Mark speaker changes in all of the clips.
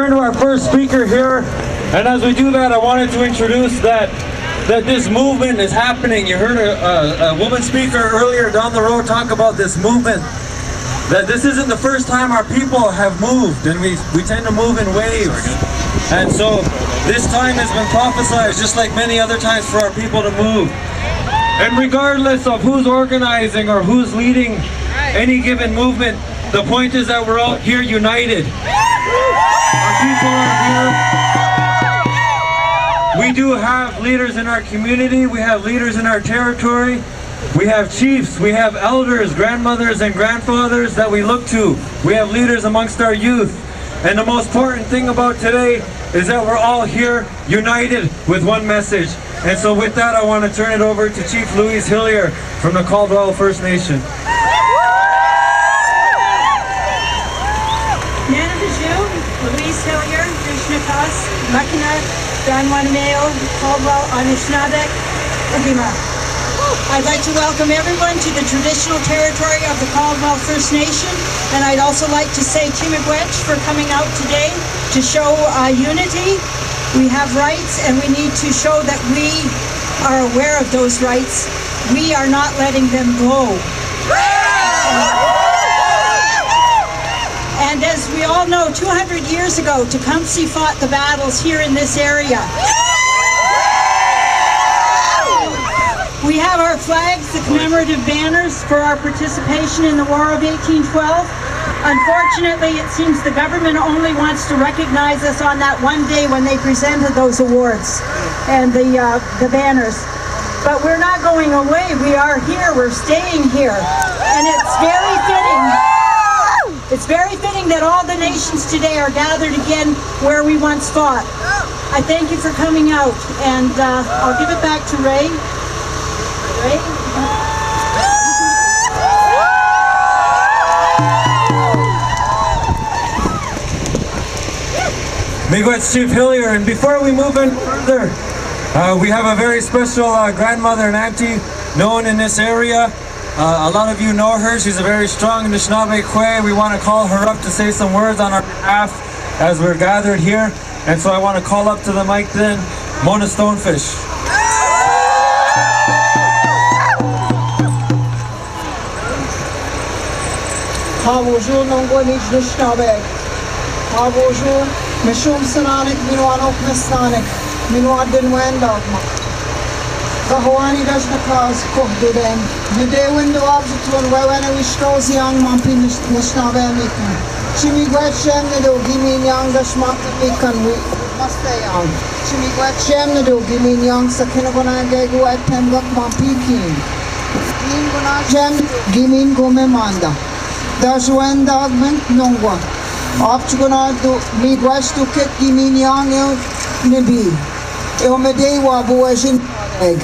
Speaker 1: turn to our first speaker here, and as we do that, I wanted to introduce that this movement is happening. You heard a woman speaker earlier down the road talk about this movement, that this isn't the first time our people have moved, and we tend to move in waves. And so this time has been prophesied, just like many other times, for our people to move. And regardless of who's organizing or who's leading any given movement, the point is that we're all here united. Our people are here. We do have leaders in our community, we have leaders in our territory, we have chiefs, we have elders, grandmothers and grandfathers that we look to. We have leaders amongst our youth. And the most important thing about today is that we're all here united with one message. And so with that, I want to turn it over to Chief Louise Hillier from the Caldwell First Nation.
Speaker 2: Louise Hillier, Drishnakas, Makina, Danwanmeo, Caldwell, Anishinabek, Ogima. I'd like to welcome everyone to the traditional territory of the Caldwell First Nation, and I'd also like to say Timigwech for coming out today to show unity. We have rights, and we need to show that we are aware of those rights. We are not letting them go. And as we all know, 200 years ago, Tecumseh fought the battles here in this area. We have our flags, the commemorative banners for our participation in the War of 1812. Unfortunately, it seems the government only wants to recognize us on that one day when they presented those awards and the banners. But we're not going away. We are here. We're staying here. And it's very fitting. It's very fitting that all the nations today are gathered again where we once fought. I thank you for coming out, and I'll give it back to Ray. Ray?
Speaker 1: Miigwech Chief Hillier, and before we move in further, we have a very special grandmother and auntie known in this area. A lot of you know her. She's a very strong Anishinaabe Kwe. We want to call her up to say some words on our behalf as we're gathered here. And so I want to call up to the mic then, Mona Stonefish.
Speaker 3: Bonjour, Nongwanich Anishinaabe. Bonjour, Mishum Sananik, Minuanok Nastanik, Minuad Dinwendogma. Kahwani does the cause cook do them. The day when the object one where when we strolls young mumpy Nishnaba Mikan. Chimmy Gretchem the do give me young the schmuck Mikan we must stay young. Chimmy Gretchem the do give me young Sakinagona Gagu at Pembroke Mumpy King. King Gona Gem give me Gomemanda. There's one dogman Nongwa. Up to gonna do me Gretch to kick give me young Nibi. Ilmade Wabuashin egg.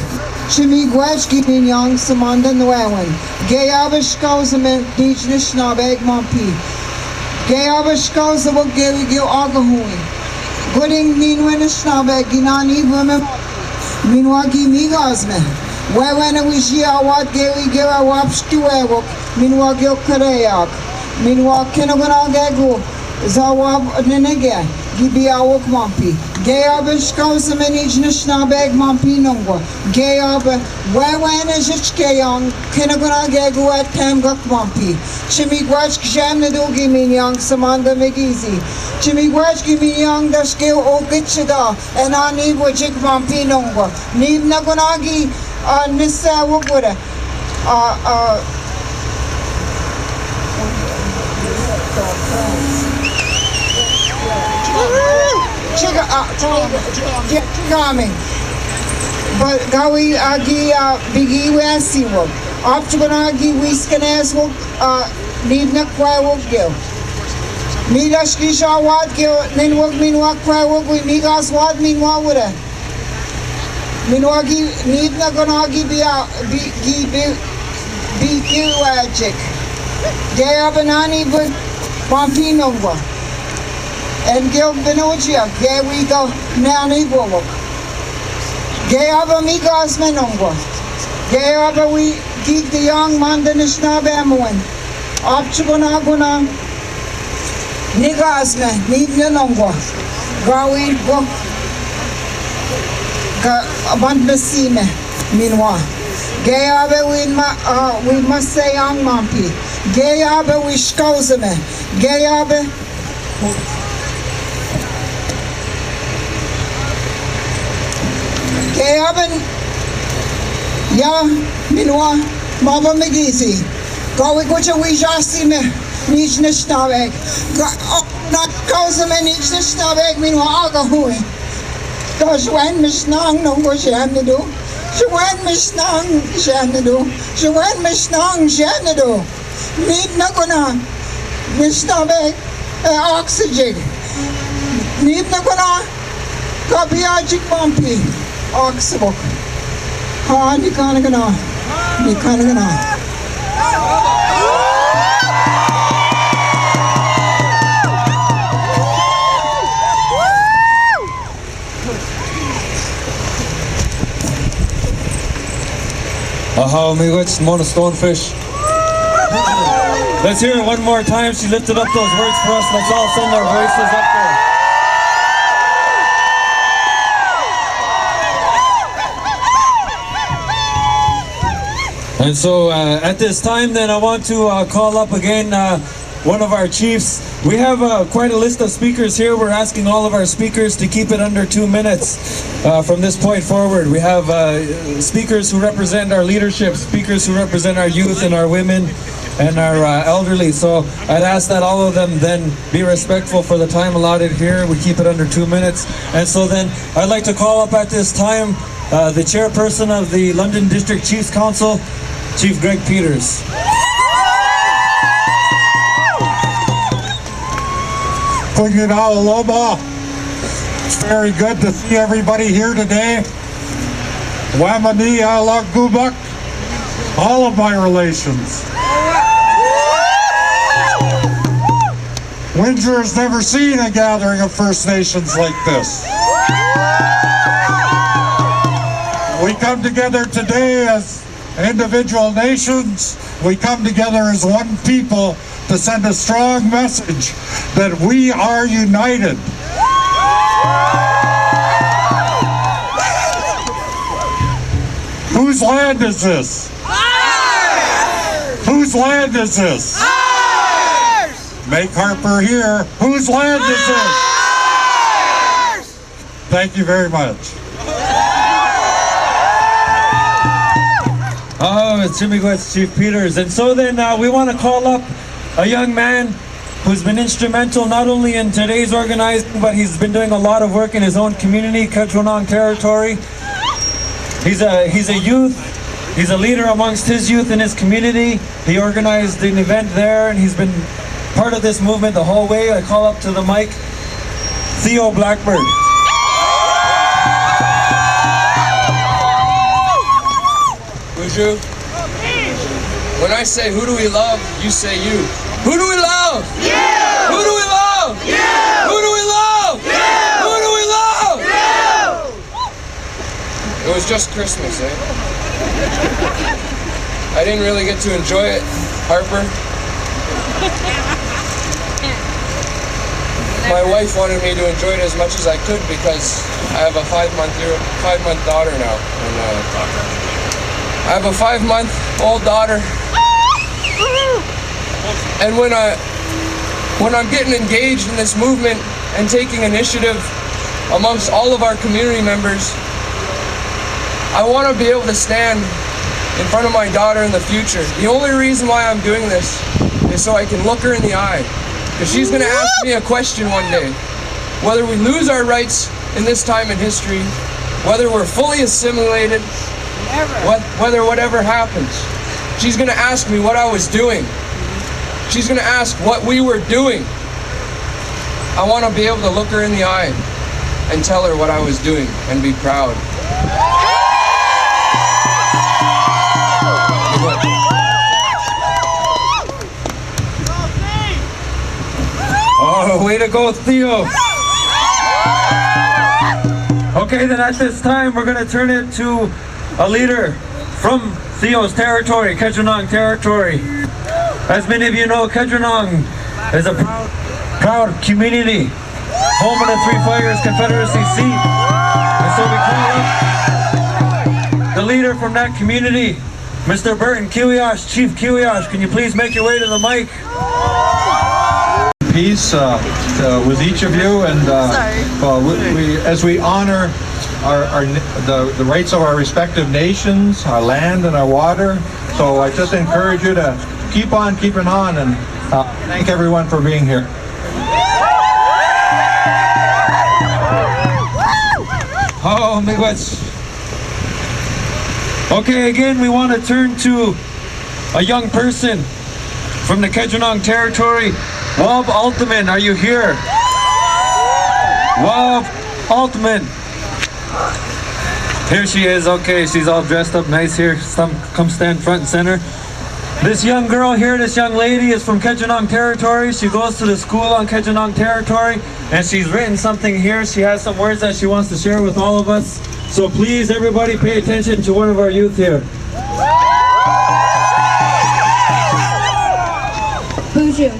Speaker 3: Chimmy Gwech giving young Samanda Nwewen. Gay Abishkos and Beach Nishnab egg Mompi. Gay Abishkos of Gary Gil Agahui. Gooding Ninwin Snabeg Ginani women. Minwagi Migasme. Where when we see what Gary Gil Waps to Ewok. Minwagil Kareyak. Minwag Kinoganago. Zawab Nenege. Gibi Awok Mompi. Gay Abishkos and Nishnabeg Mompi Nongwa. Gay Ab, where when is it gay young? Kinagona Gagu at Pembroke Mompi. Chimmy Gwach Jam the Dogi mean young Samanda McGeezy. Chimmy Gwach give me young the skill o Gitchada and I need what Jig Mompi Nongwa. Need Nagonagi Nissa Wugura. Chigami. But Gawi Agi Bigi Wasiwo. Up to Gonagi Whiskenes will need Nakwa will give. Midas Kisha what give, then work mean what cry work with Migas what mean what would I? Minwagi need Nagonagi be a BQ chick. Gay Abanani but Pampinova. And Gil Benogia, Gay we go Nani Bowok. Gay Abamigas Menongo. Gay Abba we geek the young man the Nishnab Amoen. Up to Gonaguna. Nigasme, Nidnanongwa, Gawi Go, Bandbesime, Minwa. Gayabe we must say young Mampi. Gayabe we Skauseme. Gayabe. Gayabe. Ya, Minwa, Mama Megisi. Gawi Gucha we Jasime, Nich Nishnavek. Not Kauseme, Nich Nishnavek, Minwa Agahui. Gosh, when Miss Nang, no go Shanadu. When Miss Nang, Shanadu. When Miss Nang, Shanadu. Need Nakuna, Miss Navek, oxygen. Need Nakuna, Kabiajic Bumpy, Oxbook. Ha, Nikanagana, Nikanagana.
Speaker 1: Aha, amigos, Mona Stonefish. Let's hear it one more time. She lifted up those words for us. Let's all send our voices up there. And so at this time then I want to call up again one of our chiefs. We have quite a list of speakers here. We're asking all of our speakers to keep it under 2 minutes from this point forward. We have speakers who represent our leadership, speakers who represent our youth and our women and our elderly. So I'd ask that all of them then be respectful for the time allotted here. We keep it under 2 minutes. And so then I'd like to call up at this time the chairperson of the London District Chiefs Council, Chief Greg Peters.
Speaker 4: It's very good to see everybody here today. Wamani ala Gubak, all of my relations. Windsor has never seen a gathering of First Nations like this. We come together today as individual nations. We come together as one people to send a strong message that we are united. Whose land is this? Ours! Whose land is this? Ours! Make Harper hear. Whose land is this? Ours! Thank you very much.
Speaker 1: Oh, it's Jimmy West, Chief Peters. And so then we want to call up a young man who's been instrumental not only in today's organizing, but he's been doing a lot of work in his own community, Kedronong territory. He's a youth. He's a leader amongst his youth in his community. He organized an event there, and he's been part of this movement the whole way. I call up to the mic, Theo Blackbird.
Speaker 5: Buju, when I say who do we love, you say you. Who do we love? You! Who do we love? You! Who do we love? You! Who do we love? You! It was just Christmas, eh? I didn't really get to enjoy it, Harper. My wife wanted me to enjoy it as much as I could because I have a 5-month daughter now. And, I have a 5-month-old daughter, and when I'm getting engaged in this movement and taking initiative amongst all of our community members, I want to be able to stand in front of my daughter in the future. The only reason why I'm doing this is so I can look her in the eye, because she's going to ask me a question one day. Whether we lose our rights in this time in history, whether we're fully assimilated, whether whatever happens, she's going to ask me what I was doing. She's going to ask what we were doing. I want to be able to look her in the eye and tell her what I was doing and be proud.
Speaker 1: Oh, way to go, Theo. Okay, then at this time, we're going to turn it to a leader from Theo's territory, Kedronong territory. As many of you know, Kedronong is a proud community, home of the Three Fires Confederacy seat. And so we call up the leader from that community, Mr. Burton Kiwiash. Chief Kiwiash, can you please make your way to the mic?
Speaker 6: Peace with each of you, and as we honor the rights of our respective nations, our land and our water. So I just encourage you to keep on keeping on, and thank everyone for being here.
Speaker 1: Oh, miigwech. Okay, again, we want to turn to a young person from the Kedronong territory. Wab Altman, are you here? Wab Altman. Here she is. Okay, she's all dressed up nice here. Come stand front and center. This young girl here, this young lady is from Kedronong territory. She goes to the school on Kedronong territory, and she's written something here. She has some words that she wants to share with all of us. So please, everybody, pay attention to one of our youth here.
Speaker 7: Bonjour.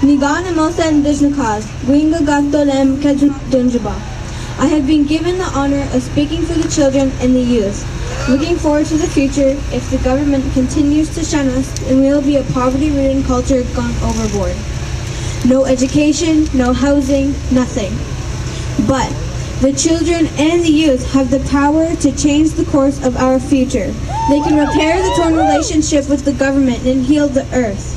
Speaker 7: Nigan Emosa Indijnakas, Winga Gaktolem Kedronong Dunjaba. I have been given the honor of speaking for the children and the youth. Looking forward to the future, if the government continues to shun us, then we will be a poverty-ridden culture gone overboard. No education, no housing, nothing. But the children and the youth have the power to change the course of our future. They can repair the torn relationship with the government and heal the earth.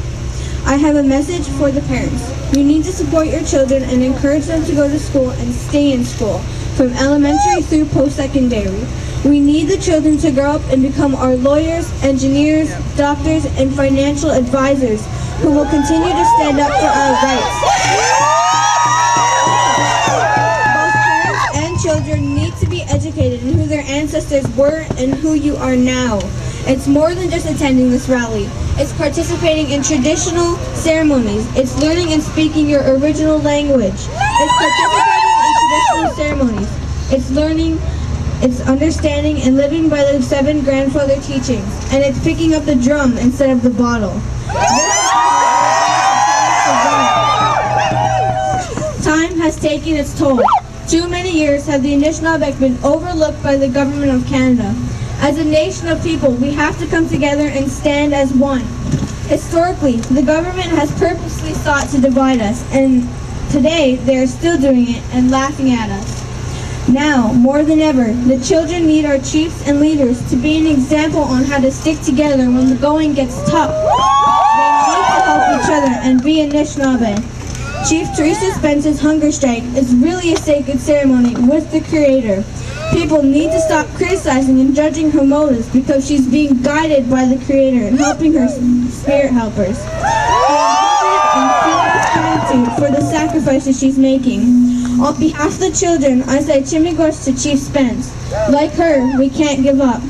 Speaker 7: I have a message for the parents. You need to support your children and encourage them to go to school and stay in school, from elementary through post-secondary. We need the children to grow up and become our lawyers, engineers, doctors, and financial advisors who will continue to stand up for our rights. Both parents and children need to be educated in who their ancestors were and who you are now. It's more than just attending this rally. It's participating in traditional ceremonies. It's learning and speaking your original language. It's participating in traditional ceremonies. It's learning, it's understanding and living by the 7 grandfather teachings. And it's picking up the drum instead of the bottle. Time has taken its toll. Too many years have the Anishinaabe been overlooked by the government of Canada. As a nation of people, we have to come together and stand as one. Historically, the government has purposely sought to divide us, and today they are still doing it and laughing at us. Now, more than ever, the children need our chiefs and leaders to be an example on how to stick together when the going gets tough. They need to help each other and be Anishinaabe. Chief Teresa Spence's hunger strike is really a sacred ceremony with the Creator. People need to stop criticizing and judging her motives because she's being guided by the Creator and helping her spirit helpers. Gratitude for the sacrifices she's making. On behalf of the children, I say Chimigos to Chief Spence. Like her, we can't give up.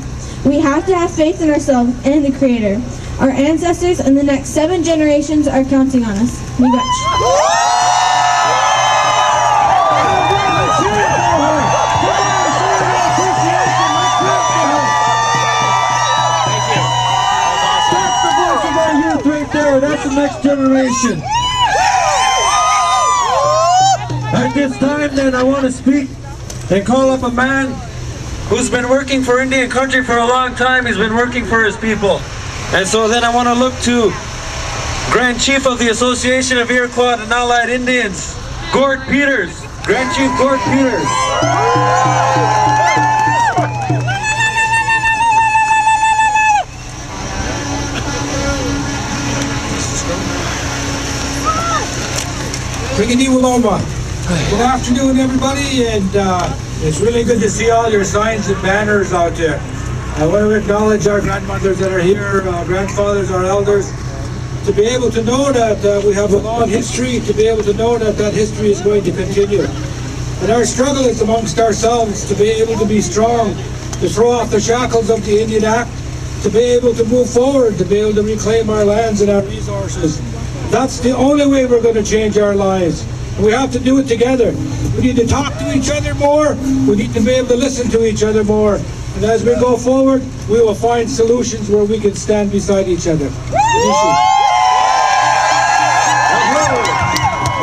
Speaker 7: We have to have faith in ourselves and the Creator. Our ancestors and the next 7 generations are counting on us. Miigwech.
Speaker 1: That's the next generation. At this time, then, I want to speak and call up a man who's been working for Indian country for a long time. He's been working for his people. And so then I want to look to Grand Chief of the Association of Iroquois and Allied Indians, Gord Peters. Grand Chief Gord Peters.
Speaker 8: Good afternoon, everybody, and it's really good to see all your signs and banners out there. I want to acknowledge our grandmothers that are here, our grandfathers, our elders, to be able to know that we have a long history, to be able to know that that history is going to continue. And our struggle is amongst ourselves to be able to be strong, to throw off the shackles of the Indian Act, to be able to move forward, to be able to reclaim our lands and our resources. That's the only way we're going to change our lives. We have to do it together. We need to talk to each other more. We need to be able to listen to each other more. And as we go forward, we will find solutions where we can stand beside each other.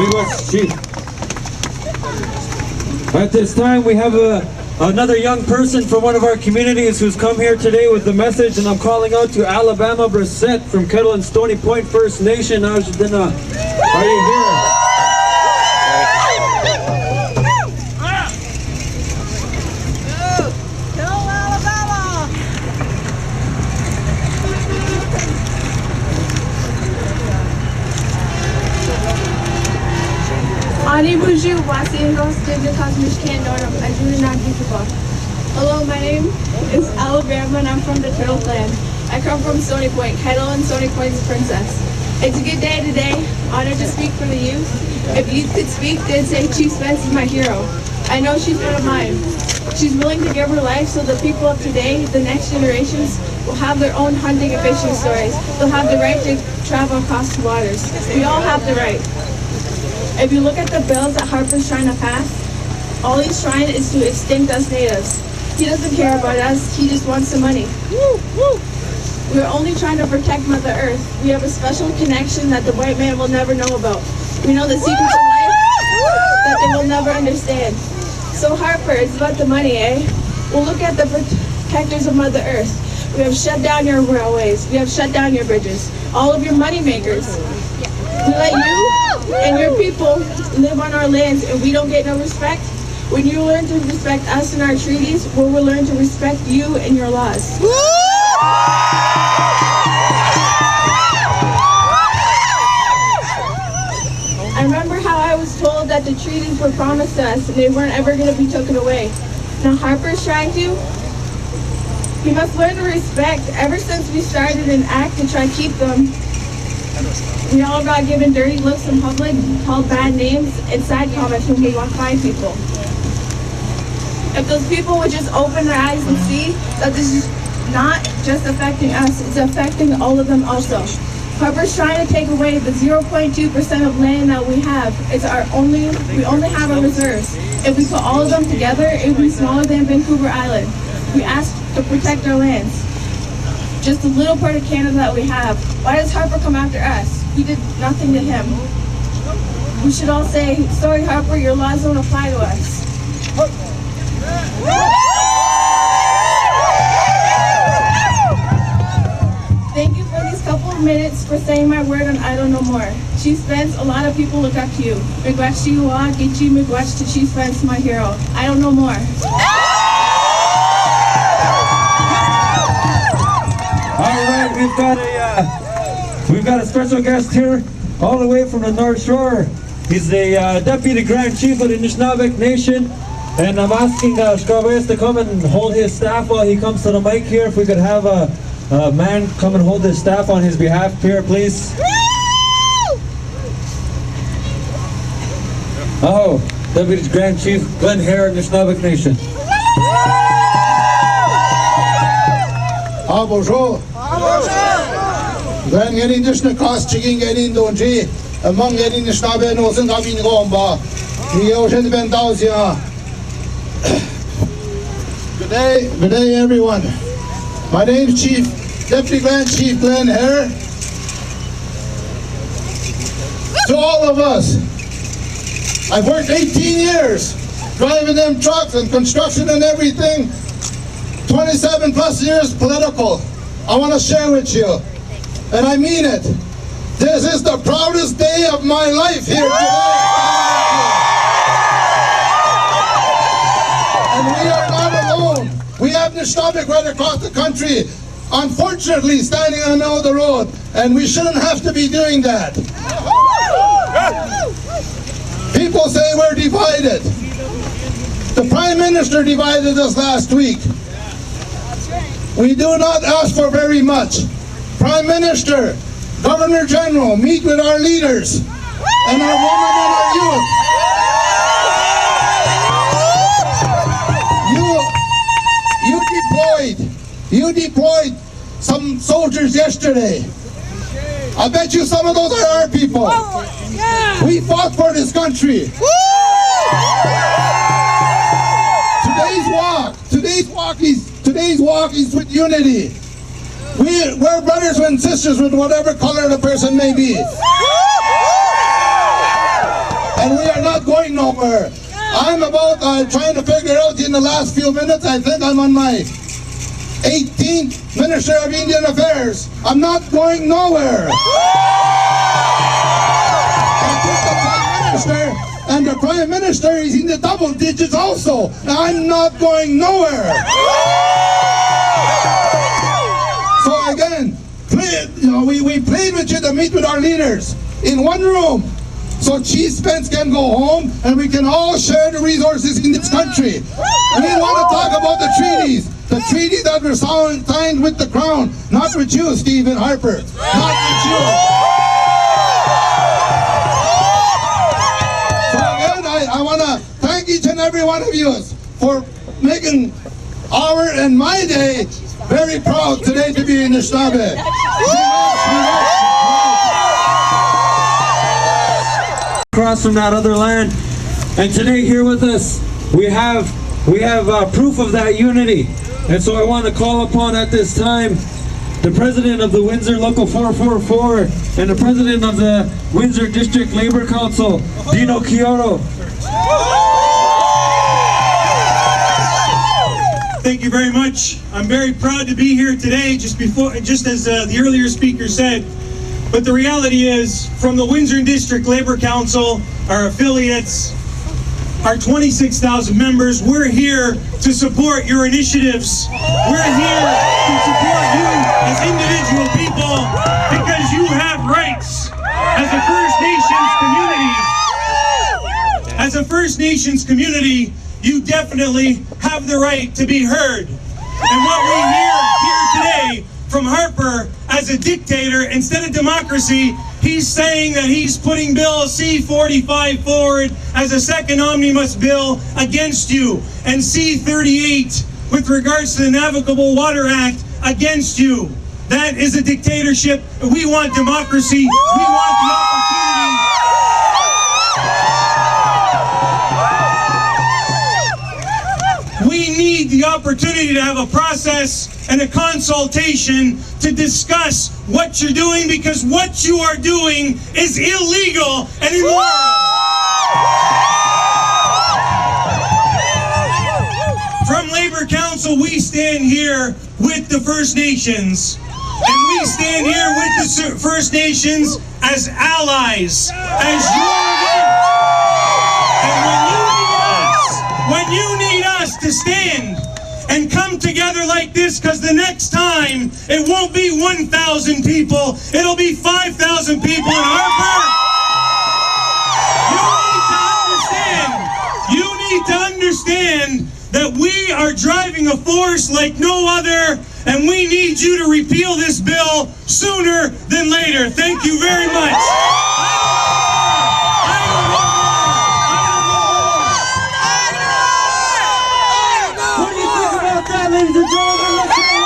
Speaker 1: Midwest Chief. At this time, we have another young person from one of our communities who's come here today with the message, and I'm calling out to Alabama Brissett from Kettle and Stony Point First Nation. Are you here?
Speaker 9: Hello, my name is Alabama and I'm from the Turtle Clan. I come from Stony Point, Kettle and Stony Point's princess. It's a good day today, honored to speak for the youth. If youth could speak, they'd say Chief Spence is my hero. I know she's one of mine. She's willing to give her life so the people of today, the next generations, will have their own hunting and fishing stories. They'll have the right to travel across the waters. We all have the right. If you look at the bills that Harper's trying to pass, all he's trying is to extinct us natives. He doesn't care about us, he just wants the money. We're only trying to protect Mother Earth. We have a special connection that the white man will never know about. We know the secrets of life that they will never understand. So Harper, it's about the money, eh? Well, look at the protectors of Mother Earth. We have shut down your railways, we have shut down your bridges, all of your money makers. We let you and your people live on our lands and we don't get no respect. When you learn to respect us and our treaties, we will learn to respect you and your laws. I remember how I was told that the treaties were promised to us and they weren't ever going to be taken away. Now Harper's trying to. He must learn to respect. Ever since we started an act to try to keep them, we all got given dirty looks in public, called bad names, and side comments when we walk by people. If those people would just open their eyes and see that this is not just affecting us, it's affecting all of them also. Harper's trying to take away the 0.2% of land that we have. We only have our reserves. If we put all of them together, it would be smaller than Vancouver Island. We asked to protect our lands. Just a little part of Canada that we have. Why does Harper come after us? We did nothing to him. We should all say, sorry Harper, your laws don't apply to us. Thank you for these couple of minutes for saying my word on I Don't Know More. Chief Spence, a lot of people look up to you. Miigwech to you all, get you miigwech to Chief Spence, my hero. I don't know more.
Speaker 1: All right, we've got a special guest here, all the way from the North Shore. He's the Deputy Grand Chief of the Anishinaabe Nation, and I'm asking Shkawes to come and hold his staff while he comes to the mic here. If we could have a man come and hold his staff on his behalf here, please. Oh, Deputy Grand Chief Glenn Hare, Anishinaabe Nation.
Speaker 10: Bonjour. Glenn getting this cost chicken getting donji among getting the Anishinaabe no sen gabi ngomba. Ocean ben dauzia. Good day everyone. My name is Deputy Grand Chief Glenn Hare. To all of us, I've worked 18 years driving them trucks and construction and everything. 27 plus years political. I want to share with you, and I mean it. This is the proudest day of my life here today. And we are not alone. We have Anishinaabe right across the country, unfortunately standing on the road, and we shouldn't have to be doing that. People say we're divided. The Prime Minister divided us last week. We do not ask for very much. Prime Minister, Governor General, meet with our leaders and our women and our youth. You deployed some soldiers yesterday. I bet you some of those are our people. We fought for this country. Today's walk is with unity. We're brothers and sisters with whatever color the person may be. nowhere. I'm about trying to figure out in the last few minutes, I think I'm on my 18th Minister of Indian Affairs. I'm not going nowhere. And the Prime Minister is in the double digits also. I'm not going nowhere. So again, we played with you to meet with our leaders in one room, so Chief Spence can go home and we can all share the resources in this country. And we want to talk about the treaties. The treaty that were signed with the Crown, not with you, Stephen Harper. Not with you. So again, I want to thank each and every one of you for making our and my day very proud today to be in the Stabe.
Speaker 1: Across from that other land, and today here with us we have proof of that unity. And so I want to call upon at this time the President of the Windsor Local 444 and the President of the Windsor District Labor Council, Dino Kyoto.
Speaker 11: Thank you very much. I'm very proud to be here today, just as the earlier speaker said. But the reality is, from the Windsor District Labor Council, our affiliates, our 26,000 members, we're here to support your initiatives. We're here to support you as individual people because you have rights as a First Nations community. As a First Nations community, you definitely have the right to be heard. And what we hear here today from Harper as a dictator instead of democracy, he's saying that he's putting Bill C-45 forward as a second omnibus bill against you, and C-38 with regards to the Navigable Water Act against you. That is a dictatorship. We want democracy. We want the opportunity. We need the opportunity to have a process and a consultation to discuss what you're doing, because what you are doing is illegal and immoral. From Labor Council, we stand here with the First Nations, and we stand here with the First Nations as allies, as your event. And when you need us to stand and come together like this, because the next time it won't be 1,000 people, it'll be 5,000 people in Harper. You need to understand that we are driving a force like no other, and we need you to repeal this bill sooner than later. Thank you very much.
Speaker 1: Ladies and gentlemen, let's hear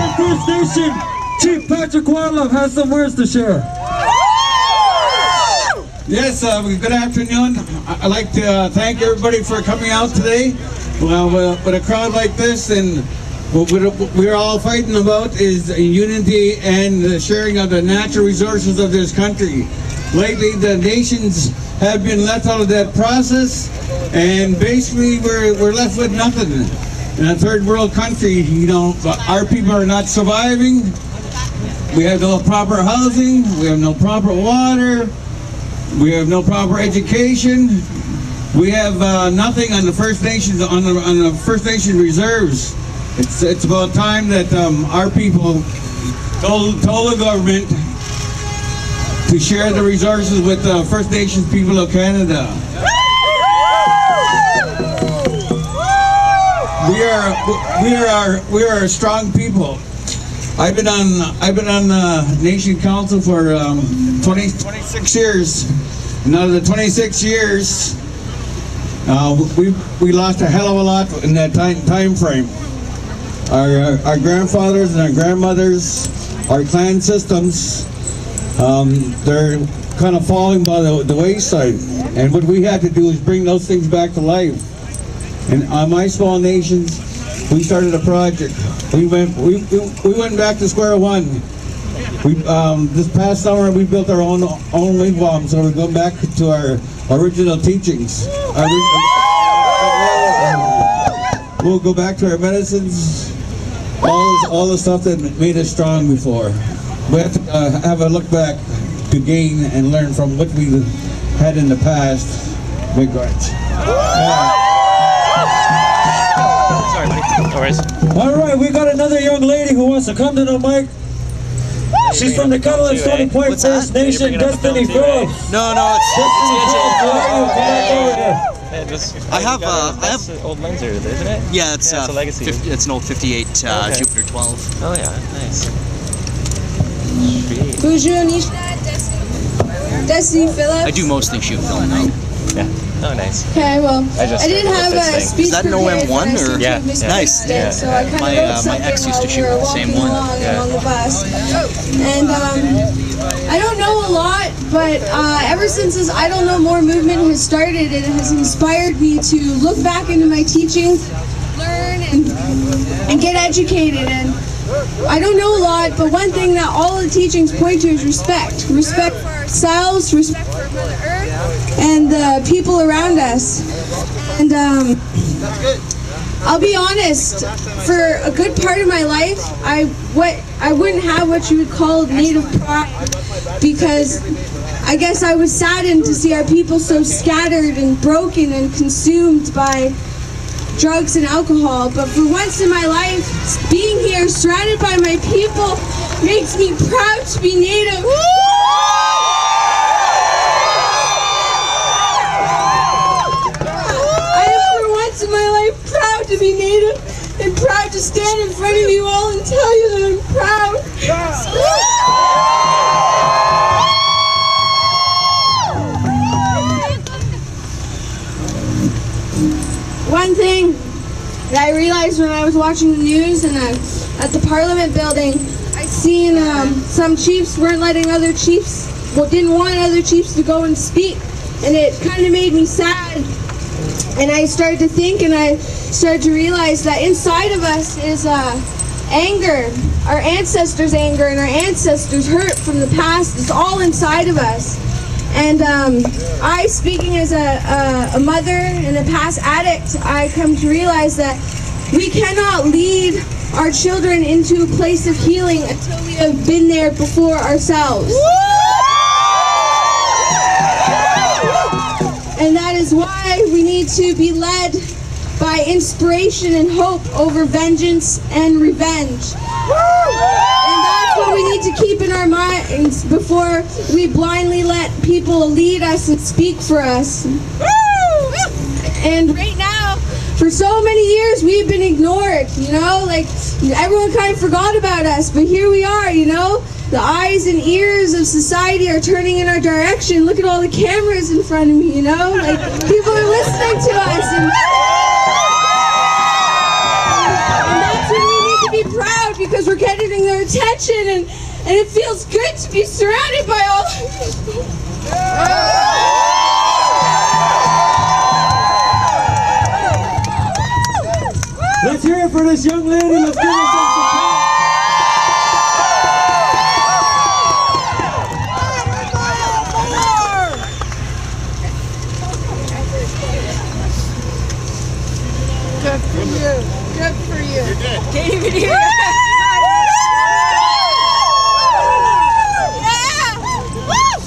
Speaker 1: it. First Nation Chief Patrick Warlock has some words to share.
Speaker 12: Yes, good afternoon. I'd like to thank everybody for coming out today. Well, with a crowd like this, and what we're all fighting about is unity and the sharing of the natural resources of this country. Lately, the nations have been left out of that process, and basically we're left with nothing. In a third world country, you know, our people are not surviving. We have no proper housing, we have no proper water, we have no proper education. We have nothing on the First Nations, on the First Nation reserves. It's about time that our people told the government to share the resources with the First Nations people of Canada. We are a strong people. I've been on Nation Council for 26 years. And out of the 26 years, we lost a hell of a lot in that time frame. Our grandfathers and our grandmothers, our clan systems, they're kind of falling by the wayside. And what we had to do is bring those things back to life. And on my small nations, we started a project. We went back to square one. We this past summer we built our own wigwam, so we're going back to our original teachings. We'll go back to our medicines, all the stuff that made us strong before. We have to have a look back to gain and learn from what we had in the past. Big rights.
Speaker 13: Sorry, buddy. No worries.
Speaker 1: All right, we got another young lady who wants to come to the mic. She's from the Kettle and Stony Point First Nation, Destiny Phillips.
Speaker 14: No, it's
Speaker 1: Destiny Phillips, come back over here.
Speaker 14: I have
Speaker 13: old Windsor, isn't it?
Speaker 14: Yeah, it's
Speaker 13: a legacy.
Speaker 14: It's an old 58
Speaker 13: okay.
Speaker 14: Jupiter 12.
Speaker 13: Oh yeah, nice.
Speaker 7: Bonjour, Destiny Phillips.
Speaker 14: I do mostly shoot film though.
Speaker 13: Yeah. Oh, nice.
Speaker 7: Okay, well, I didn't have a speech.
Speaker 14: Is that an
Speaker 7: prepared,
Speaker 14: OM1
Speaker 7: but
Speaker 14: or?
Speaker 7: I
Speaker 14: Yeah.
Speaker 7: seem to have
Speaker 14: Nice.
Speaker 7: missed it, so I kind of wrote
Speaker 14: My
Speaker 7: something
Speaker 14: ex used to
Speaker 7: while
Speaker 14: shoot
Speaker 7: we were
Speaker 14: the same
Speaker 7: walking
Speaker 14: one.
Speaker 7: along the bus. And I don't know a lot, but ever since this I Don't Know More movement has started, it has inspired me to look back into my teachings, learn, and get educated. And I don't know a lot, but one thing that all the teachings point to is respect. Respect for ourselves, respect for Mother Earth, and the people around us. And I'll be honest, for a good part of my life, I wouldn't have what you would call native pride, because I guess I was saddened to see our people so scattered and broken and consumed by drugs and alcohol. But for once in my life, being here surrounded by my people makes me proud to be native. I am for once in my life proud to be native and proud to stand in front of you all and tell you that I'm proud. One thing that I realized when I was watching the news and at the Parliament building, I seen some chiefs weren't letting other chiefs, didn't want other chiefs to go and speak, and it kind of made me sad. And I started to think, and I started to realize that inside of us is anger, our ancestors' anger and our ancestors' hurt from the past. It's all inside of us. And I, speaking as a mother and a past addict, I come to realize that we cannot lead our children into a place of healing until we have been there before ourselves. And that is why we need to be led by inspiration and hope over vengeance and revenge. And that's what we need to keep in our minds before we blindly let people lead us and speak for us. And right now, for so many years, we've been ignored, you know, like everyone kind of forgot about us, but here we are, you know. The eyes and ears of society are turning in our direction. Look at all the cameras in front of me, you know? Like, people are listening to us. And that's when we need to be proud, because we're getting their attention, and it feels good to be surrounded by all these people.
Speaker 1: Let's hear it for this young lady. Let's give her some support.
Speaker 9: Good for you. Good for you. You did. Can't even hear
Speaker 15: Yeah!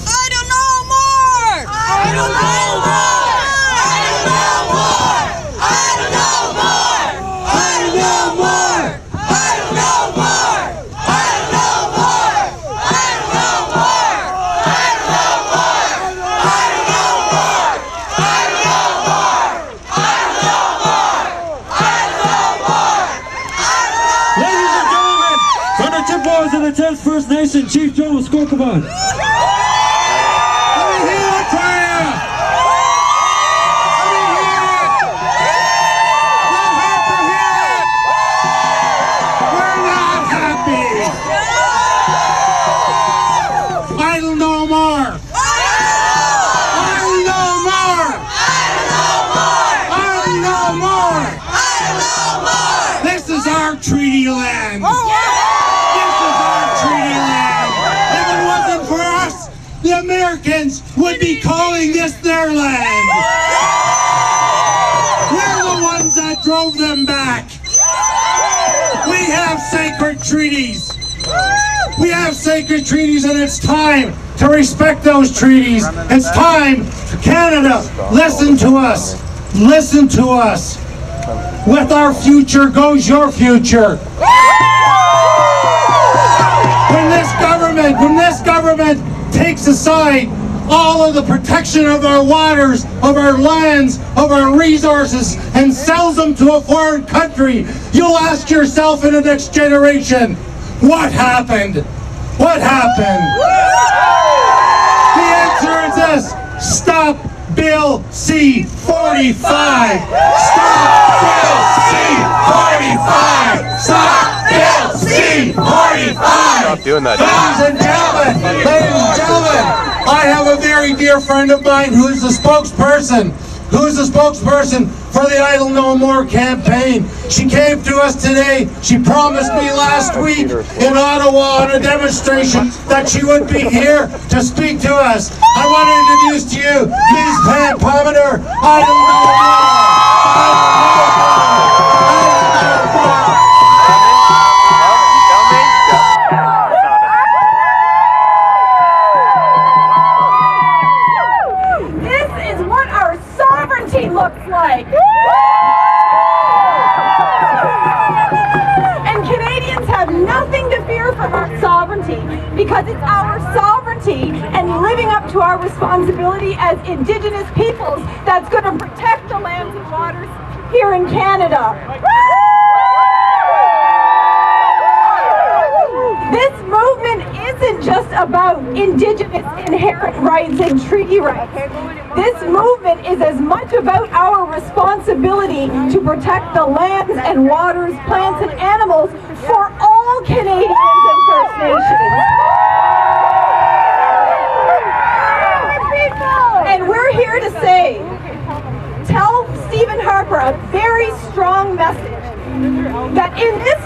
Speaker 15: I don't know more! I don't know more! I don't know more! I don't know more! I don't know more! I don't know more! I don't know more! I don't know more! I don't know more! I don't know more! I don't know more! I don't know more!
Speaker 1: Ladies and gentlemen, from the Chippewas and the 10th First Nation, Chief Joe Skokoban.
Speaker 8: Let me hear it for you! Let me hear it! Let Harper hear it! We're not happy! I don't know more! I don't know more! I don't know more! This is our treaty land! This is our treaty land!
Speaker 11: Americans would be calling this their land. We're the ones that drove them back. We have sacred treaties. We have sacred treaties, and it's time to respect those treaties. It's time, Canada, listen to us. Listen to us. With our future goes your future. When this government takes aside all of the protection of our waters, of our lands, of our resources, and sells them to a foreign country, you'll ask yourself in the next generation, what happened? What happened? The answer is this: stop Bill C-45! Stop Bill C-45! Stop Bill C-45!
Speaker 16: Stop doing that.
Speaker 11: Ladies and gentlemen, I have a very dear friend of mine who's the spokesperson for the Idle No More campaign. She came to us today. She promised me last week in Ottawa on a demonstration that she would be here to speak to us. I want to introduce to you Ms. Pam Palmer, Idle No
Speaker 17: looks like. And Canadians have nothing to fear from our sovereignty, because it's our sovereignty and living up to our responsibility as Indigenous peoples that's going to protect the lands and waters here in Canada. This movement isn't just about Indigenous inherent rights and treaty rights. This movement is as much about our responsibility to protect the lands and waters, plants and animals for all Canadians and First Nations. And we're here to say, tell Stephen Harper a very strong message that in this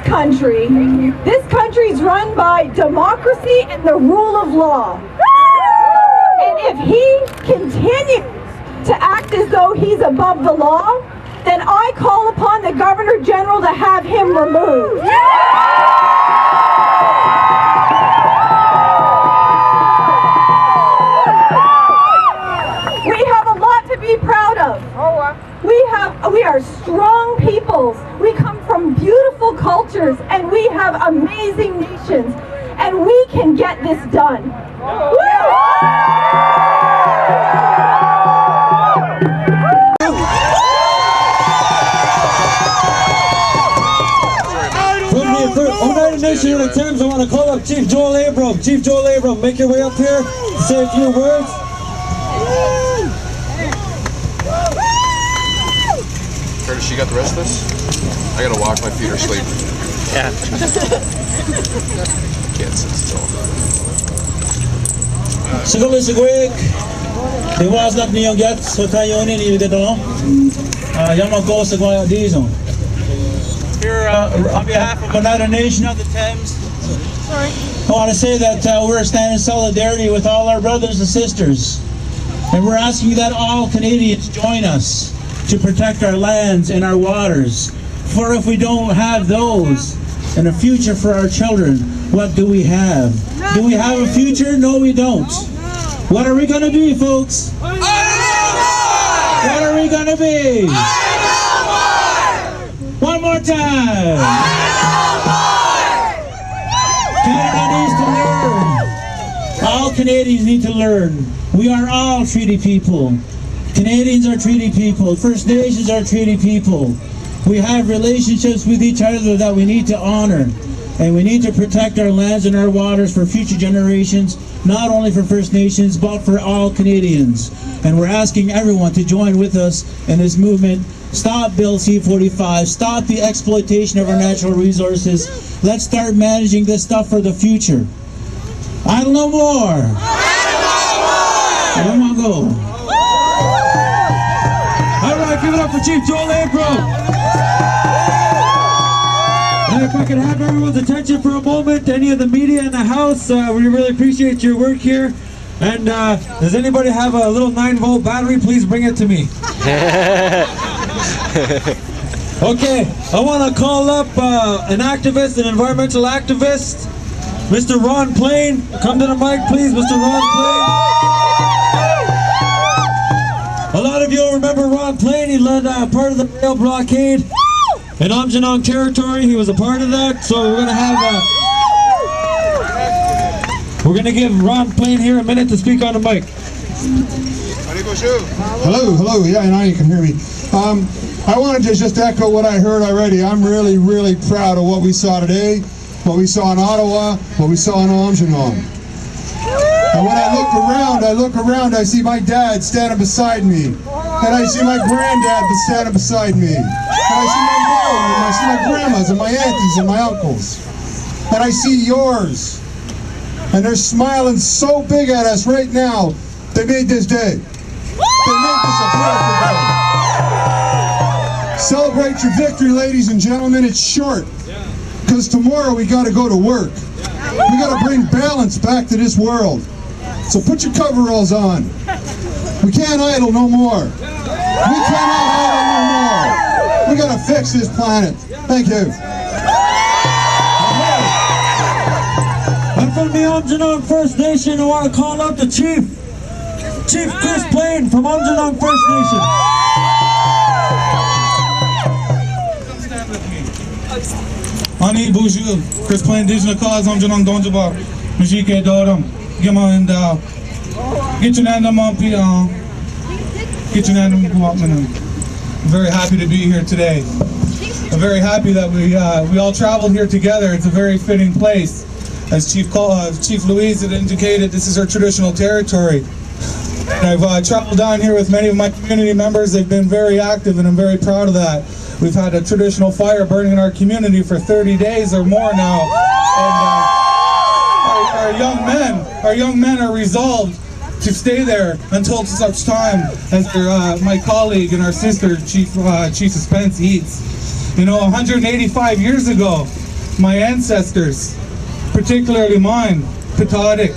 Speaker 17: country's run by democracy and the rule of law. And if he continues to act as though he's above the law, then I call upon the Governor General to have him removed. We have a lot to be proud of. We are strong peoples. We come from beautiful cultures, and we have amazing nations, and we can get this done.
Speaker 1: From the United Nations of the Thames, I want to call up Chief Joel Abram. Chief Joel Abram, make your way up here to say a few words.
Speaker 16: Curtis, you got the rest of this? I gotta walk, my feet are asleep.
Speaker 13: Yeah.
Speaker 16: Can't sit still.
Speaker 1: Sigurd Sigwig, det was not New York, so Tayoni, you get on. Yamako Sigway Dizon. Here, on behalf of another nation of the Thames, I want to say that we're standing in solidarity with all our brothers and sisters. And we're asking that all Canadians join us to protect our lands and our waters. For if we don't have those and a future for our children, what do we have? Do we have a future? No, we don't. What are we going to be, folks? What are we going to be? One more time. Canada needs to learn. All Canadians need to learn. We are all treaty people. Canadians are treaty people. First Nations are treaty people. We have relationships with each other that we need to honor. And we need to protect our lands and our waters for future generations, not only for First Nations, but for all Canadians. And we're asking everyone to join with us in this movement. Stop Bill C-45. Stop the exploitation of our natural resources. Let's start managing this stuff for the future. Idle no more. Idle no more. Go. All right, give it up for Chief Joel Abram. And if I could have everyone's attention for a moment, any of the media in the house, we really appreciate your work here. And does anybody have a little 9-volt battery? Please bring it to me. Okay, I want to call up an activist, an environmental activist, Mr. Ron Plain. Come to the mic, please, Mr. Ron Plain. A lot of you will remember Ron Plain. He led part of the rail blockade in Aamjiwnaang territory. He was a part of that. So we're gonna give Ron Plain here a minute to speak on the mic.
Speaker 10: Hello, yeah, now you can hear me. I wanted to just echo what I heard already. I'm really, really proud of what we saw today, what we saw in Ottawa, what we saw in Aamjiwnaang. And when I look around, I see my dad standing beside me. And I see my granddad standing beside me. And I see my mom, and I see my grandmas, and my aunties, and my uncles. And I see yours. And they're smiling so big at us right now. They made this day. They made this a beautiful day. Celebrate your victory, ladies and gentlemen. It's short. Because tomorrow we got to go to work. We got to bring balance back to this world. So put your coveralls on. We can't idle no more. We cannot idle no more. We got to fix this planet. Thank you.
Speaker 1: And from the Aamjiwnaang First Nation, I want to call out the Chief Chris Plain from Aamjiwnaang First Nation.
Speaker 18: Ani bonjour, Chris Plain, Indigenous cause, Aamjiwnaang Donjaba, Mujike Doram, Gima and get your name on Pion, get your name on. I'm very happy to be here today. I'm very happy that we all traveled here together. It's a very fitting place. As Chief Louise had indicated, this is our traditional territory. And I've traveled down here with many of my community members. They've been very active, and I'm very proud of that. We've had a traditional fire burning in our community for 30 days or more now. And our young men are resolved to stay there until such time as my colleague and our sister, Chief Spence, eats. You know, 185 years ago, my ancestors, particularly mine, Petadik,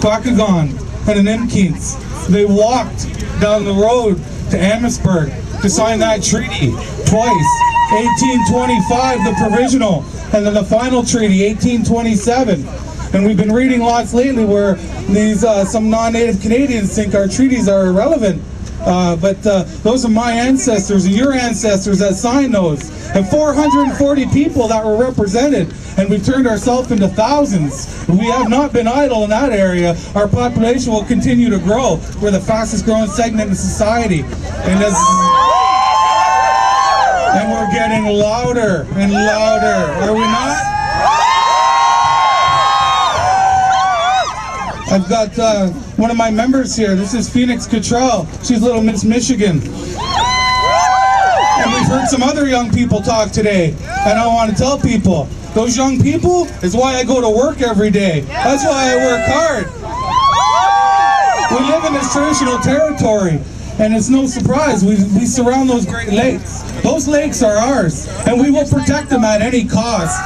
Speaker 18: Kwakagon, and the Nimkins, they walked down the road to Amherstburg to sign that treaty twice. 1825, the provisional, and then the final treaty, 1827. And we've been reading lots lately where these some non-native Canadians think our treaties are irrelevant. But those are my ancestors and your ancestors that signed those. And 440 people that were represented. And we've turned ourselves into thousands. We have not been idle in that area. Our population will continue to grow. We're the fastest growing segment in society. And we're getting louder and louder. Are we not? I've got one of my members here. This is Phoenix Cottrell. She's Little Miss Michigan. And we've heard some other young people talk today. And I want to tell people, those young people is why I go to work every day. That's why I work hard. We live in this traditional territory. And it's no surprise, we surround those Great Lakes. Those lakes are ours. And we will protect them at any cost.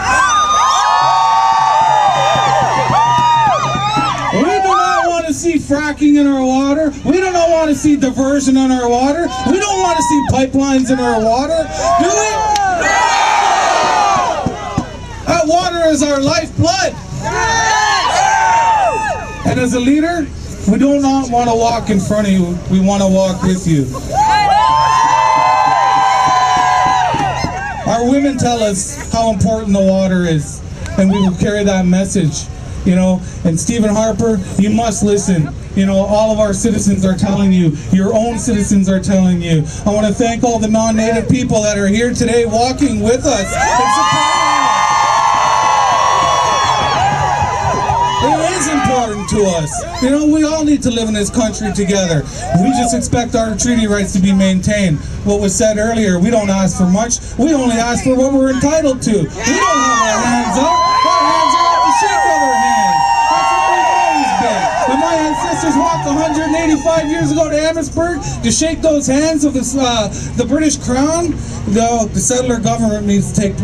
Speaker 18: See fracking in our water. We don't want to see diversion in our water. We don't want to see pipelines in our water. Do we? No! That water is our lifeblood. And as a leader, we do not want to walk in front of you. We want to walk with you. Our women tell us how important the water is, and we will carry that message. You know, and Stephen Harper, you must listen. You know, all of our citizens are telling you. Your own citizens are telling you. I want to thank all the non-native people that are here today walking with us. It is important to us. You know, we all need to live in this country together. We just expect our treaty rights to be maintained. What was said earlier, we don't ask for much. We only ask for what we're entitled to. We don't have our hands up. Our hands are up to shake other hands. That's what we've always been. But my ancestors walked 185 75 years ago to Amherstburg to shake those hands of this, the British Crown? No, the settler government needs to take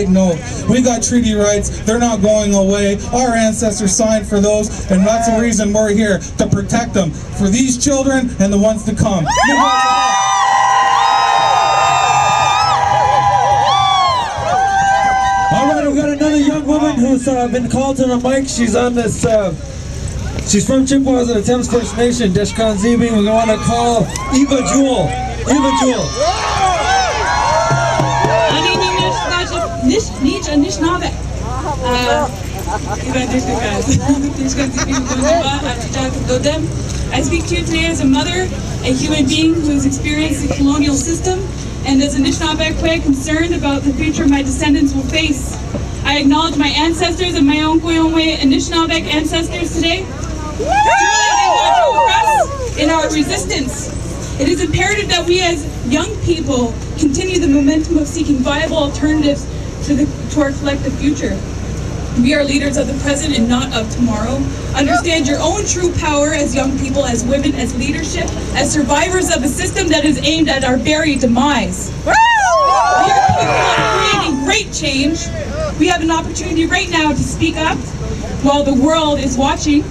Speaker 18: note. We got treaty rights. They're not going away. Our ancestors signed for those, and that's the reason we're here, to protect them for these children and the ones to come.
Speaker 1: All right, we've got another young woman who's been called to the mic. She's on this, she's from Chippewas of the Thames First Nation, Deshkan Zibi. We're going to call Eva Jewel. Eva Jewel.
Speaker 19: I speak to you today as a mother, a human being who has experienced the colonial system, and as a Anishinaabe concerned about the future my descendants will face. I acknowledge my ancestors and my own Koyomwe Anishinaabe ancestors today. Truly, they watch over us in our resistance. It is imperative that we as young people continue the momentum of seeking viable alternatives to our collective future. We are leaders of the present and not of tomorrow. Understand your own true power as young people, as women, as leadership, as survivors of a system that is aimed at our very demise. We are capable of creating great change. We have an opportunity right now to speak up while the world is watching.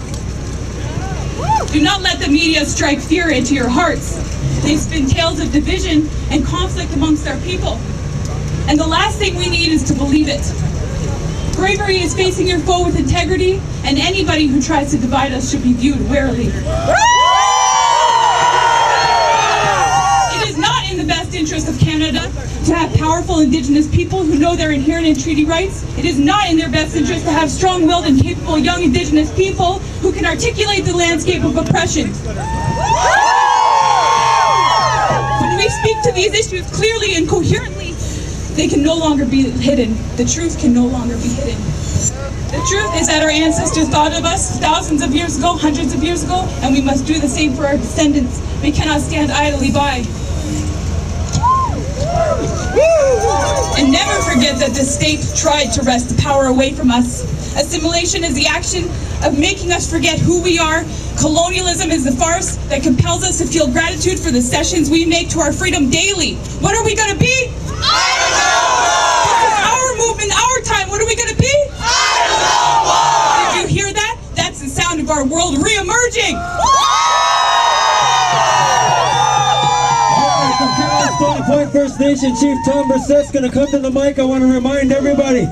Speaker 19: Do not let the media strike fear into your hearts. They spin tales of division and conflict amongst our people. And the last thing we need is to believe it. Bravery is facing your foe with integrity, and anybody who tries to divide us should be viewed warily. It is not in the best interest of Canada to have powerful Indigenous people who know their inherent and treaty rights. It is not in their best interest to have strong-willed and capable young Indigenous people who can articulate the landscape of oppression. When we speak to these issues clearly and coherently, they can no longer be hidden. The truth can no longer be hidden. The truth is that our ancestors thought of us thousands of years ago, hundreds of years ago, and we must do the same for our descendants. We cannot stand idly by. And never forget that the state tried to wrest the power away from us. Assimilation is the action of making us forget who we are. Colonialism is the farce that compels us to feel gratitude for the cessions we make to our freedom daily. What are we going to be? This is our movement, our time. What are we going to be? Did you hear that? That's the sound of our world re-emerging.
Speaker 1: Stony Point First Nation Chief Tom Brissett's going to come to the mic. I want to remind everybody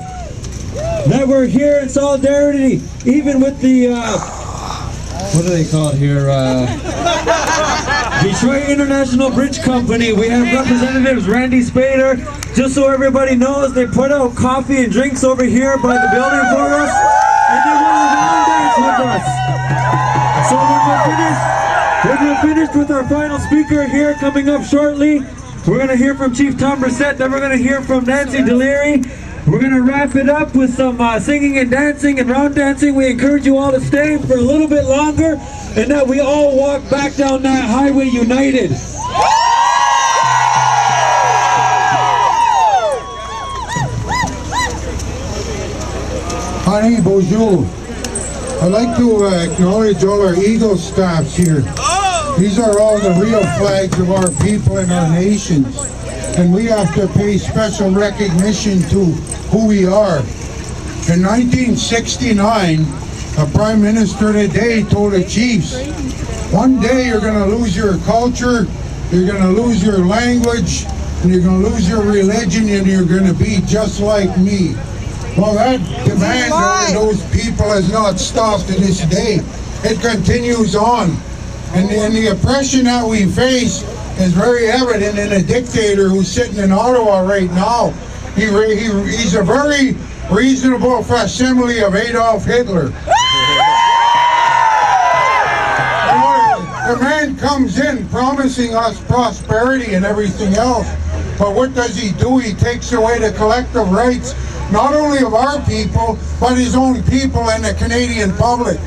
Speaker 1: that we're here in solidarity, even with the, what do they call it here? Detroit International Bridge Company. We have representatives Randy Spader. Just so everybody knows, they put out coffee and drinks over here by the building for us, and they want to dance with us. So when we're finished with our final speaker here coming up shortly, we're going to hear from Chief Tom Brissett, then we're going to hear from Nancy Deliri. We're going to wrap it up with some singing and dancing and round dancing. We encourage you all to stay for a little bit longer and that we all walk back down that highway united.
Speaker 20: Honey, bonjour. I'd like to acknowledge all our Eagle staffs here. These are all the real flags of our people and our nations. And we have to pay special recognition to who we are. In 1969, a Prime Minister today told the chiefs, one day you're going to lose your culture, you're going to lose your language, and you're going to lose your religion, and you're going to be just like me. Well, that demand of those people has not stopped to this day. It continues on. And the oppression that we face is very evident in a dictator who's sitting in Ottawa right now. He's a very reasonable facsimile of Adolf Hitler. The man comes in promising us prosperity and everything else, but what does he do? He takes away the collective rights, not only of our people, but his own people and the Canadian public.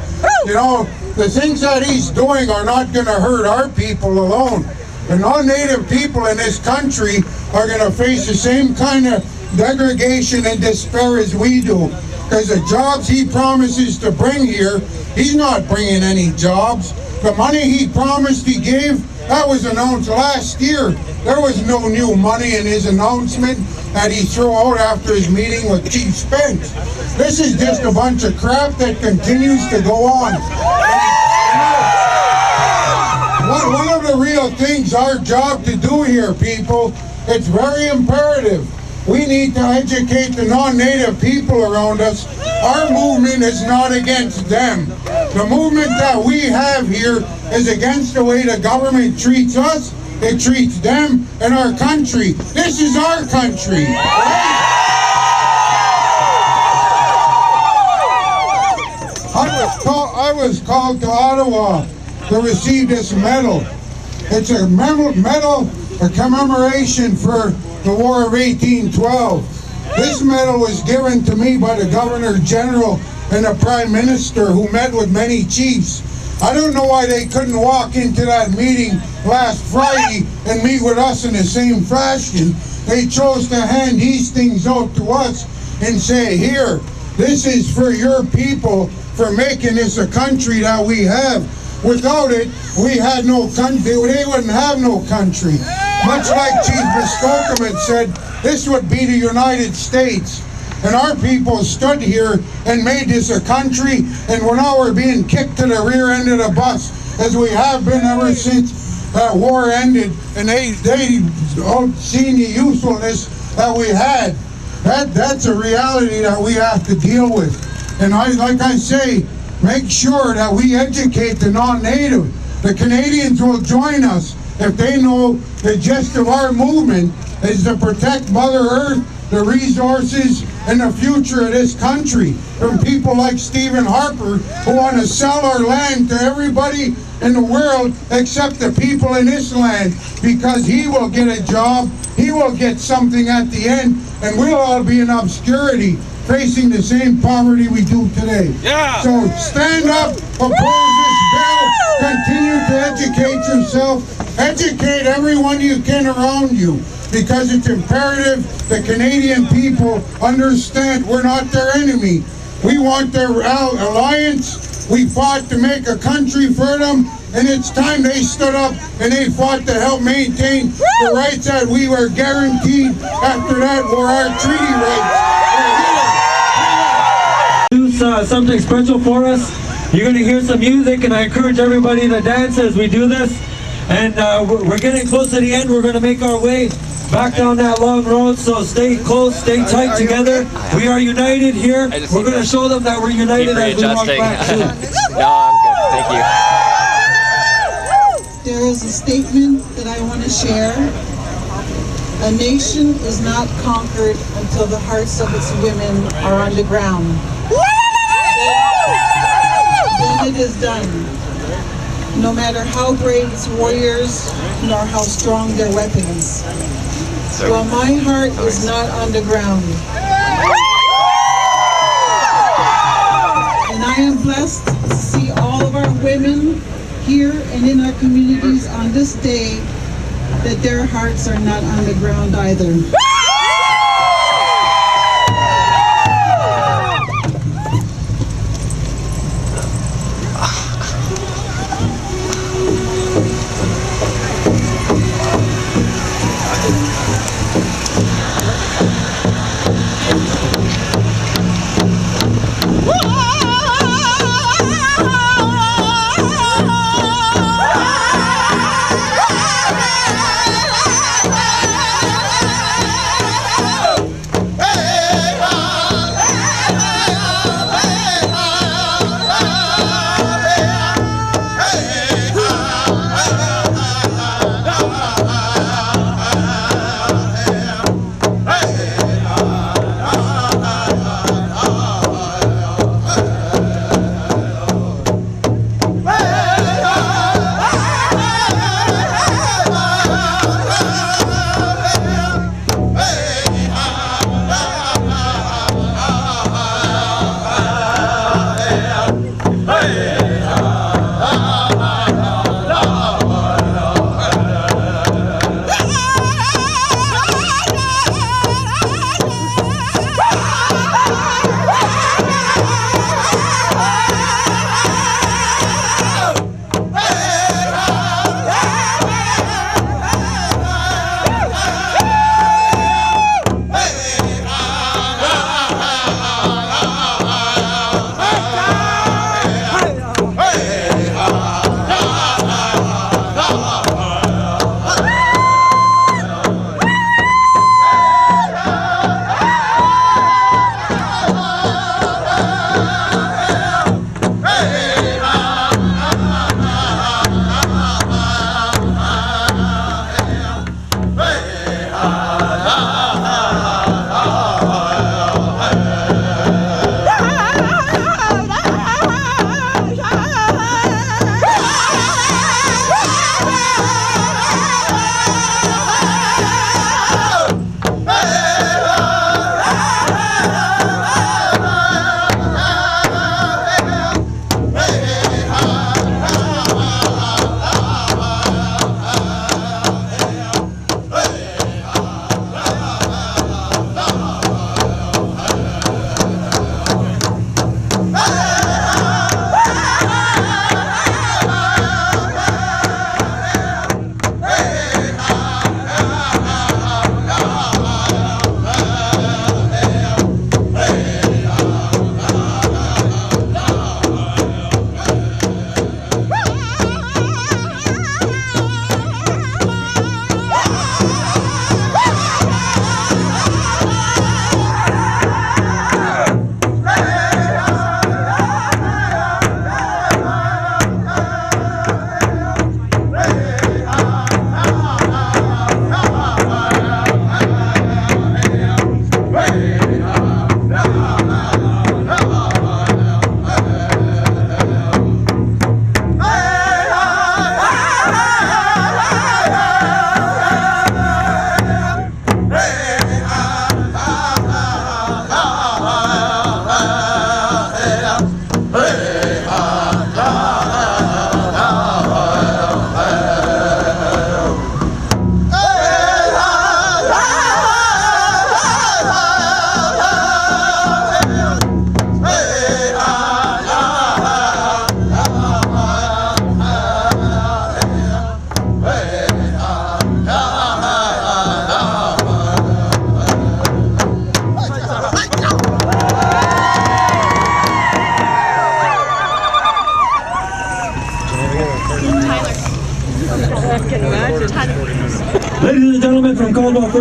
Speaker 20: You know, the things that he's doing are not going to hurt our people alone. The non-native people in this country are going to face the same kind of degradation and despair as we do. because the jobs he promises to bring here, he's not bringing any jobs. The money he promised he gave, that was announced last year. There was no new money in his announcement that he threw out after his meeting with Chief Spence. This is just a bunch of crap that continues to go on. One of the real things, our job to do here, people, it's very imperative. We need to educate the non-native people around us. Our movement is not against them. The movement that we have here is against the way the government treats us. It treats them and our country. This is our country. I was called to Ottawa to receive this medal. It's a medal, a commemoration for the War of 1812. This medal was given to me by the Governor General and the Prime Minister, who met with many chiefs. I don't know why they couldn't walk into that meeting last Friday and meet with us in the same fashion. They chose to hand these things out to us and say, here, this is for your people, for making this a country that we have. Without it, we had no country. They wouldn't have no country. Much like Chief Muskoka had said, this would be the United States. And our people stood here and made this a country, and now we're being kicked to the rear end of the bus, as we have been ever since that war ended, and they all seen the usefulness that we had. That's a reality that we have to deal with. And like I say, make sure that we educate the non-native. The Canadians will join us if they know the gist of our movement is to protect Mother Earth, the resources, and the future of this country from people like Stephen Harper, who want to sell our land to everybody in the world except the people in this land, because he will get a job, he will get something at the end, and we'll all be in obscurity, facing the same poverty we do today. Yeah. So stand up, oppose this bill, continue to educate yourself, educate everyone you can around you, because it's imperative the Canadian people understand we're not their enemy. We want their alliance. We fought to make a country for them, and it's time they stood up and they fought to help maintain the rights that we were guaranteed after that were our treaty rights.
Speaker 1: Do something special for us. You're going to hear some music, and I encourage everybody to dance as we do this. And we're getting close to the end. We're going to make our way back down that long road, so stay close, stay tight together. We are united here. We're going to show them that we're united as we walk back too.
Speaker 13: No, I'm good. Thank you.
Speaker 3: There is a statement that I want to share. A nation is not conquered until the hearts of its women are on the ground. Then it is done. No matter how brave its warriors, nor how strong their weapons. While my heart is not on the ground. And I am blessed to see all of our women here and in our communities on this day, that their hearts are not on the ground either.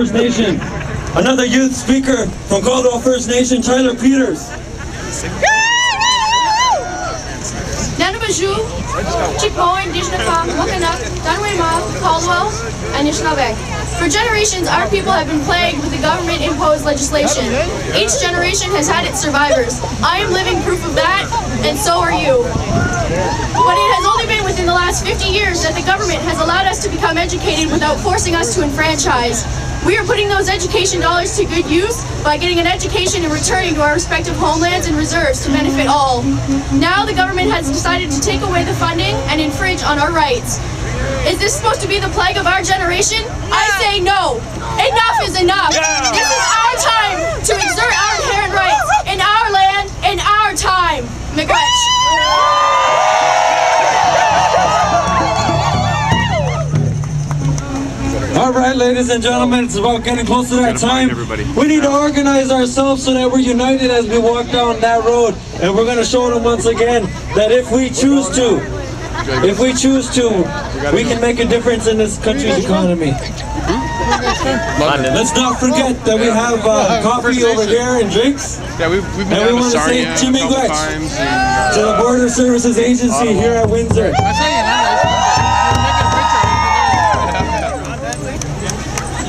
Speaker 1: First Nation. Another youth speaker from Caldwell First Nation, Tyler Peters.
Speaker 9: Nanabaju, Chikmo, Indignants, Wakanak, Danwema, Caldwell, and Anishinaabe. For generations, our people have been plagued with the government-imposed legislation. Each generation has had its survivors. I am living proof of that, and so are you. But it has only been within the last 50 years that the government has allowed us to become educated without forcing us to enfranchise. We are putting those education dollars to good use by getting an education and returning to our respective homelands and reserves to benefit all. Now the government has decided to take away the funding and infringe on our rights. Is this supposed to be the plague of our generation? I say no. Enough is enough. This is our time to exert our inherent rights in our land, in our time. Miigwech.
Speaker 1: All right, ladies and gentlemen, it's about getting close to that time. We need to organize ourselves so that we're united as we walk down that road. And we're going to show them once again that if we choose to, we can make a difference in this country's economy. Let's not forget that we have coffee over here and drinks.
Speaker 16: Yeah, we've been
Speaker 1: and we want to say Chimigwech to the Border Services Agency here at Windsor.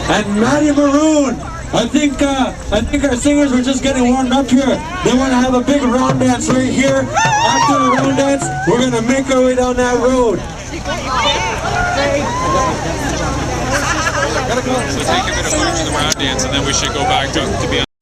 Speaker 1: And Matty Maroon, I think our singers were just getting warmed up here. They want to have a big round dance right here. After the round dance, we're going to make our way down that road.
Speaker 21: So take a bit of footage of the round dance, and then we should go back to be on.